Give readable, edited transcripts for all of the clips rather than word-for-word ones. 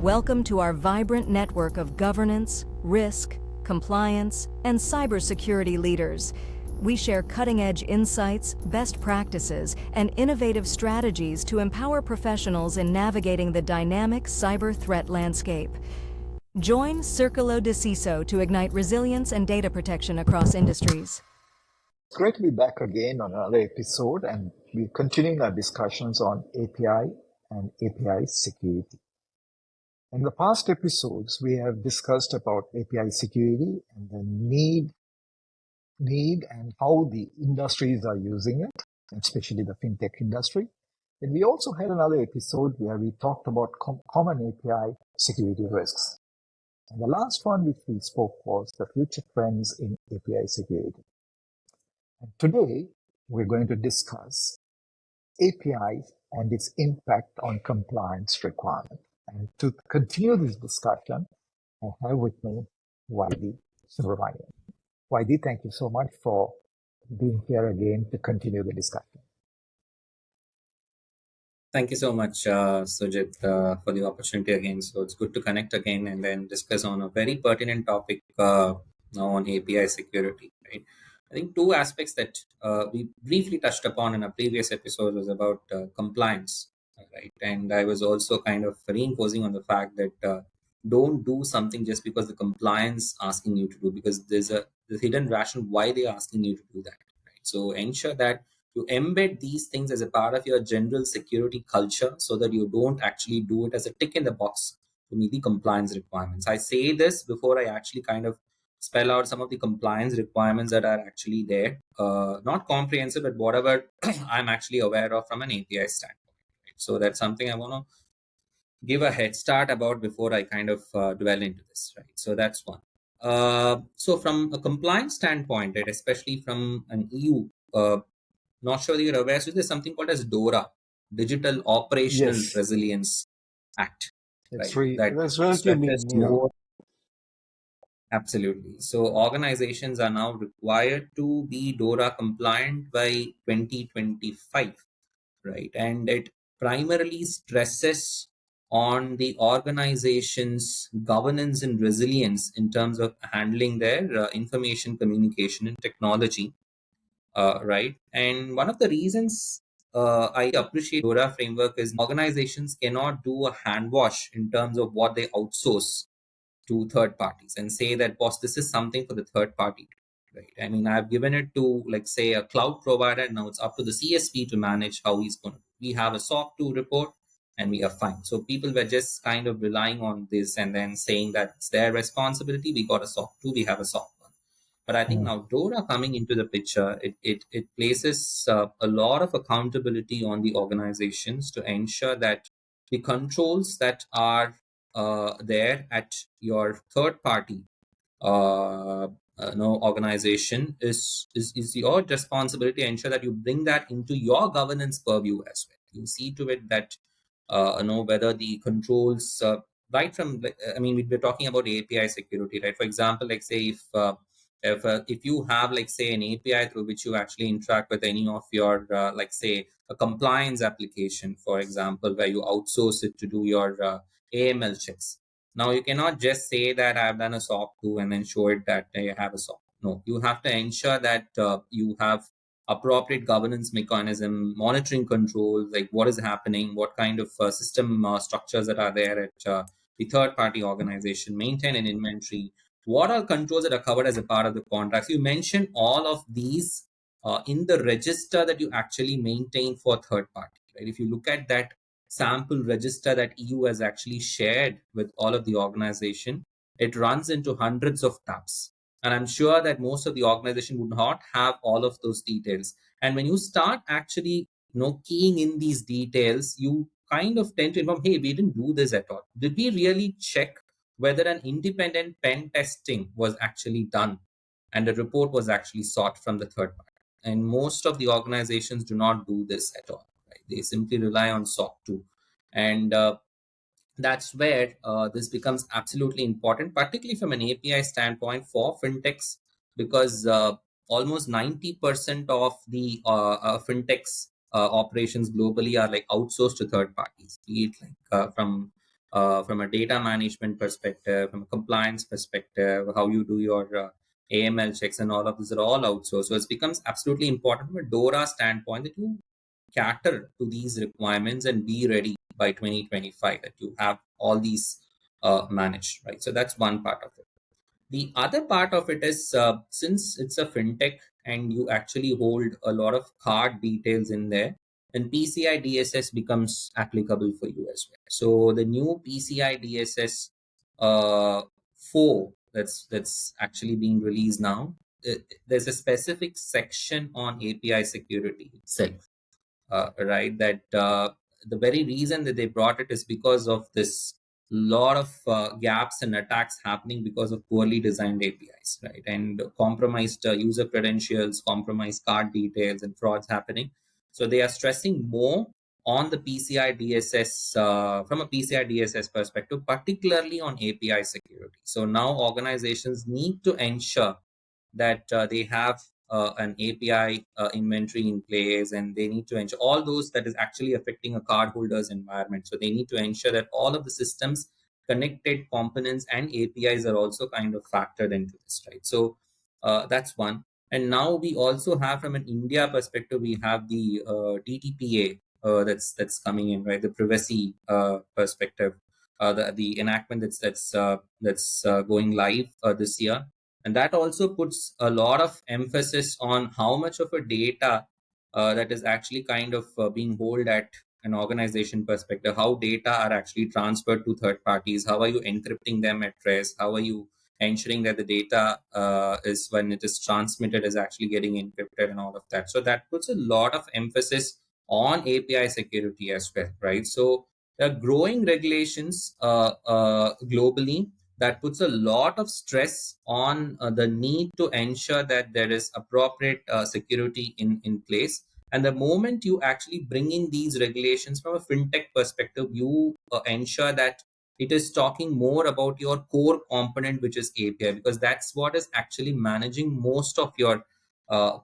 Welcome to our vibrant network of governance, risk, compliance, and cybersecurity leaders. We share cutting-edge insights, best practices, and innovative strategies to empower professionals in navigating the dynamic cyber threat landscape. Join Circolo de CISO to ignite resilience and data protection across industries. It's great to be back again on another episode, and we're continuing our discussions on API and API security. In the past episodes, we have discussed about API security and the need and how the industries are using it, especially the fintech industry. And we also had another episode where we talked about common API security risks. And the last one which we spoke was the future trends in API security. And today, we're going to discuss API and its impact on compliance requirements. And to continue this discussion, I have with me Vaithi Subramanian. Vaithi, thank you so much for being here again to continue the discussion. Thank you so much, Sujit, for the opportunity again. So it's good to connect again and then discuss on a very pertinent topic now on API security. Right? I think two aspects that we briefly touched upon in a previous episode was about compliance, right? And I was also kind of reinforcing on the fact that don't do something just because the compliance asking you to do, because there's a hidden rationale why they're asking you to do that. Right? So ensure that you embed these things as a part of your general security culture so that you don't actually do it as a tick in the box to meet the compliance requirements. I say this before I actually kind of spell out some of the compliance requirements that are actually there. Not comprehensive, but whatever I'm actually aware of from an API standpoint. Right? So that's something I want to give a head start about before I kind of dwell into this. Right? So that's one. So from a compliance standpoint, right, especially from an EU, not sure that you're aware, so there's something called as DORA, Digital Operational Resilience Act. That's relatively new. Absolutely. So organizations are now required to be DORA compliant by 2025, right? And it primarily stresses on the organization's governance and resilience in terms of handling their information communication and technology, right? And one of the reasons I appreciate DORA framework is organizations cannot do a hand wash in terms of what they outsource to third parties and say that, boss, this is something for the third party, right? I mean, I've given it to, like, say, a cloud provider. Now it's up to the CSP to manage how he's going to. We have a SOC 2 report and we are fine. So people were just kind of relying on this and then saying that it's their responsibility. We got a SOC 2, we have a SOC 1. But I think now DORA coming into the picture, it places a lot of accountability on the organizations to ensure that the controls that are there at your third party organization is your responsibility to ensure that you bring that into your governance purview as well. You see to it that whether the controls right from, I mean, we're talking about API security, right? For example, like say if you have, like say, an API through which you actually interact with any of your like say a compliance application, for example, where you outsource it to do your AML checks. Now you cannot just say that I've done a SOC 2 and then show it that you have a SOC. No, you have to ensure that you have appropriate governance mechanism, monitoring controls, like what is happening, what kind of system structures that are there at the third party organization, maintain an inventory, what are controls that are covered as a part of the contracts. You mentioned all of these in the register that you actually maintain for third party, right? If you look at that sample register that EU has actually shared with all of the organization, it runs into hundreds of tabs. And I'm sure that most of the organization would not have all of those details. And when you start actually keying in these details, you kind of tend to inform, hey, we didn't do this at all. Did we really check whether an independent pen testing was actually done and a report was actually sought from the third party? And most of the organizations do not do this at all. Right? They simply rely on SOC 2. And that's where this becomes absolutely important, particularly from an API standpoint for fintechs, because almost 90% of the fintechs operations globally are like outsourced to third parties, be it like from from a data management perspective, from a compliance perspective, how you do your AML checks, and all of these are all outsourced. So it becomes absolutely important from a DORA standpoint that you cater to these requirements and be ready by 2025, that you have all these managed, right? So that's one part of it. The other part of it is, since it's a fintech and you actually hold a lot of card details in there, then PCI DSS becomes applicable for you as well. So the new PCI DSS 4 that's actually being released now, there's a specific section on API security itself, right? That the very reason that they brought it is because of this lot of gaps and attacks happening because of poorly designed APIs, right? And compromised user credentials, compromised card details, and frauds happening. So they are stressing more on the PCI DSS, from a PCI DSS perspective, particularly on API security. So now organizations need to ensure that they have an API inventory in place, and they need to ensure all those that is actually affecting a cardholder's environment. So they need to ensure that all of the systems, connected components, and APIs are also kind of factored into this, right? So that's one. And now we also have, from an India perspective, we have the DTPA that's coming in, right? The privacy perspective, the enactment that's going live this year. And that also puts a lot of emphasis on how much of a data that is actually kind of being held at an organization perspective, how data are actually transferred to third parties, how are you encrypting them at rest, how are you ensuring that the data is, when it is transmitted, is actually getting encrypted, and all of that. So that puts a lot of emphasis on API security as well, right? So there are growing regulations globally that puts a lot of stress on the need to ensure that there is appropriate security in place. And the moment you actually bring in these regulations from a fintech perspective, you ensure that it is talking more about your core component, which is API, because that's what is actually managing most of your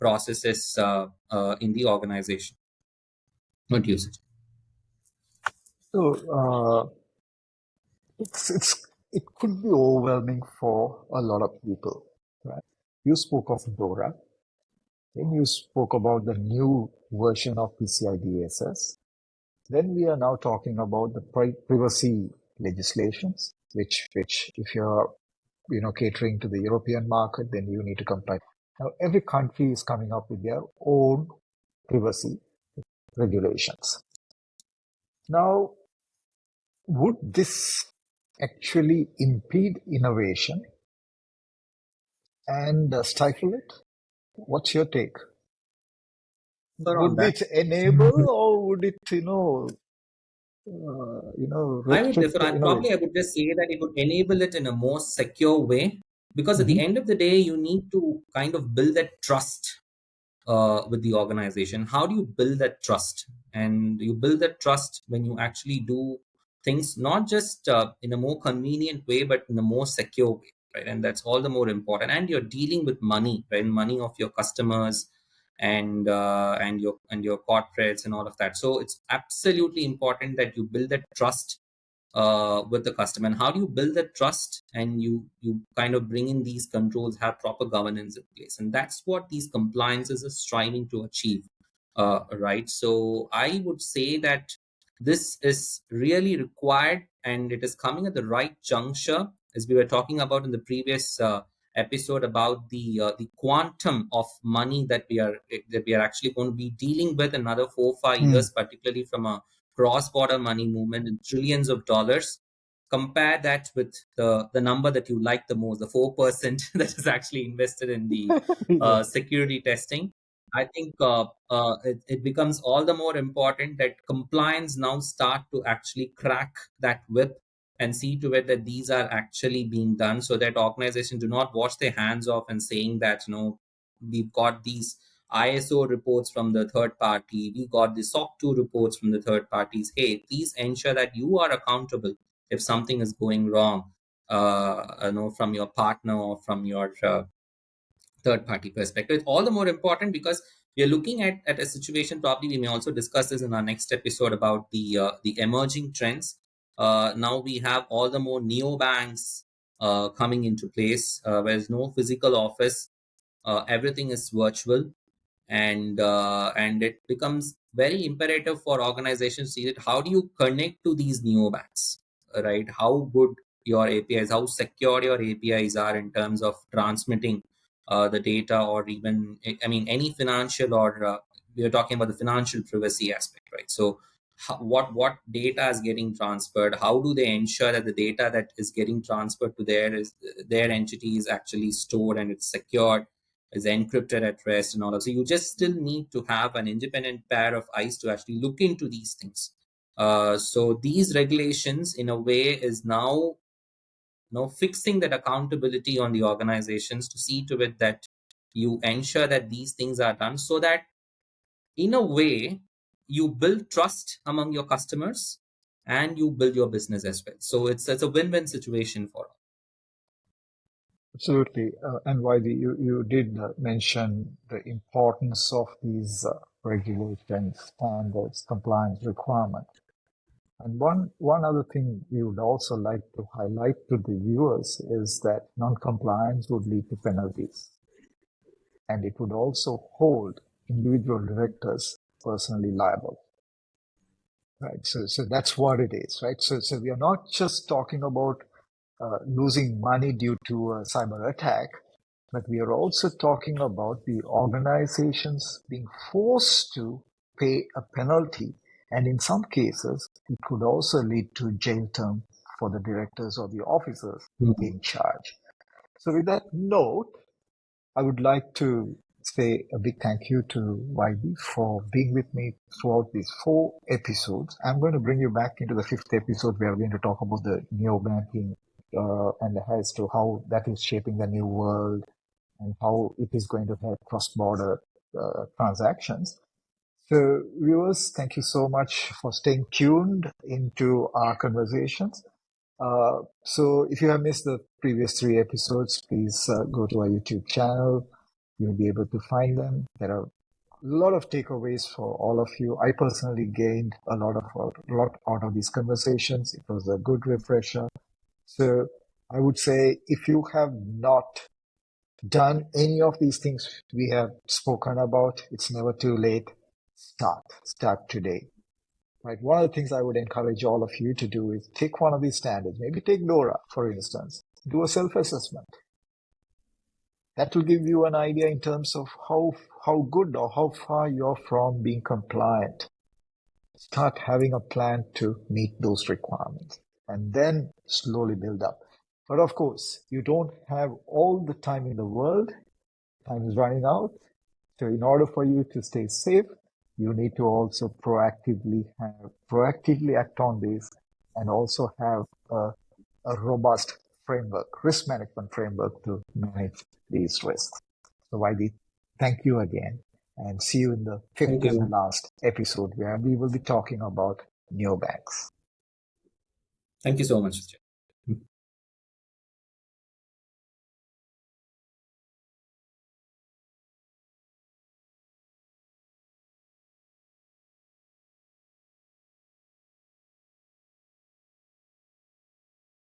processes in the organization. What do you say? So it could be overwhelming for a lot of people, right? You spoke of DORA, then you spoke about the new version of PCI DSS. Then we are now talking about the privacy legislations, which if you're catering to the European market, then you need to comply. Now every country is coming up with their own privacy regulations. Now, would this actually impede innovation and stifle it? What's your take? Would it enable, or would it, I would restrict differ. I would just say that it would enable it in a more secure way, because at the end of the day, you need to kind of build that trust with the organization. How do you build that trust? And you build that trust when you actually do things not just in a more convenient way, but in a more secure way, right? And that's all the more important. And you're dealing with money, right? Money of your customers and your corporates and all of that. So it's absolutely important that you build that trust with the customer. And how do you build that trust? And you kind of bring in these controls, have proper governance in place, and that's what these compliances are striving to achieve, right? So I would say that this is really required, and it is coming at the right juncture, as we were talking about in the previous episode about the quantum of money that we are actually going to be dealing with another 4-5 years, particularly from a cross-border money movement in trillions of dollars. Compare that with the number that you like the most, the 4% that is actually invested in the security testing. I think it becomes all the more important that compliance now start to actually crack that whip and see to it that these are actually being done, so that organizations do not wash their hands off and saying that, we've got these ISO reports from the third party, we got the SOC 2 reports from the third parties. Hey, please ensure that you are accountable if something is going wrong, from your partner or from your third party perspective. It's all the more important because we are looking at a situation. Probably we may also discuss this in our next episode about the emerging trends. now we have all the more neobanks coming into place, where there's no physical office, everything is virtual, and it becomes very imperative for organizations to see that how do you connect to these neobanks, right? How good your APIs, how secure your APIs are in terms of transmitting the data, or even, I mean, any financial, or we are talking about the financial privacy aspect, right? So what data is getting transferred, how do they ensure that the data that is getting transferred to their entity is actually stored and it's secured, is encrypted at rest, and all that. So you just still need to have an independent pair of eyes to actually look into these things. So these regulations, in a way, is now fixing that accountability on the organizations to see to it that you ensure that these things are done, so that in a way you build trust among your customers and you build your business as well. So it's a win-win situation for all. Absolutely. And Vaithi, you did mention the importance of these regulations, standards, compliance requirements. And one other thing we would also like to highlight to the viewers is that non-compliance would lead to penalties. And it would also hold individual directors personally liable. Right. So that's what it is, right? So we are not just talking about losing money due to a cyber attack, but we are also talking about the organizations being forced to pay a penalty. And in some cases, it could also lead to jail term for the directors or the officers in charge. So with that note, I would like to say a big thank you to Vaithi for being with me throughout these 4 episodes. I'm going to bring you back into the 5th episode where we're going to talk about the neobanking and as to how that is shaping the new world and how it is going to help cross-border transactions. So viewers, thank you so much for staying tuned into our conversations. So if you have missed the previous 3 episodes, please go to our YouTube channel. You'll be able to find them. There are a lot of takeaways for all of you. I personally gained a lot out of these conversations. It was a good refresher. So I would say if you have not done any of these things we have spoken about, it's never too late. Start today. Right. One of the things I would encourage all of you to do is take one of these standards. Maybe take DORA, for instance. Do a self-assessment. That will give you an idea in terms of how good or how far you're from being compliant. Start having a plan to meet those requirements and then slowly build up. But of course, you don't have all the time in the world. Time is running out. So in order for you to stay safe, you need to also proactively act on this and also have a robust framework, risk management framework to manage these risks. So Vaithi, thank you again, and see you in the 5th and the last episode where we will be talking about neobanks. Thank you so much, Sujit.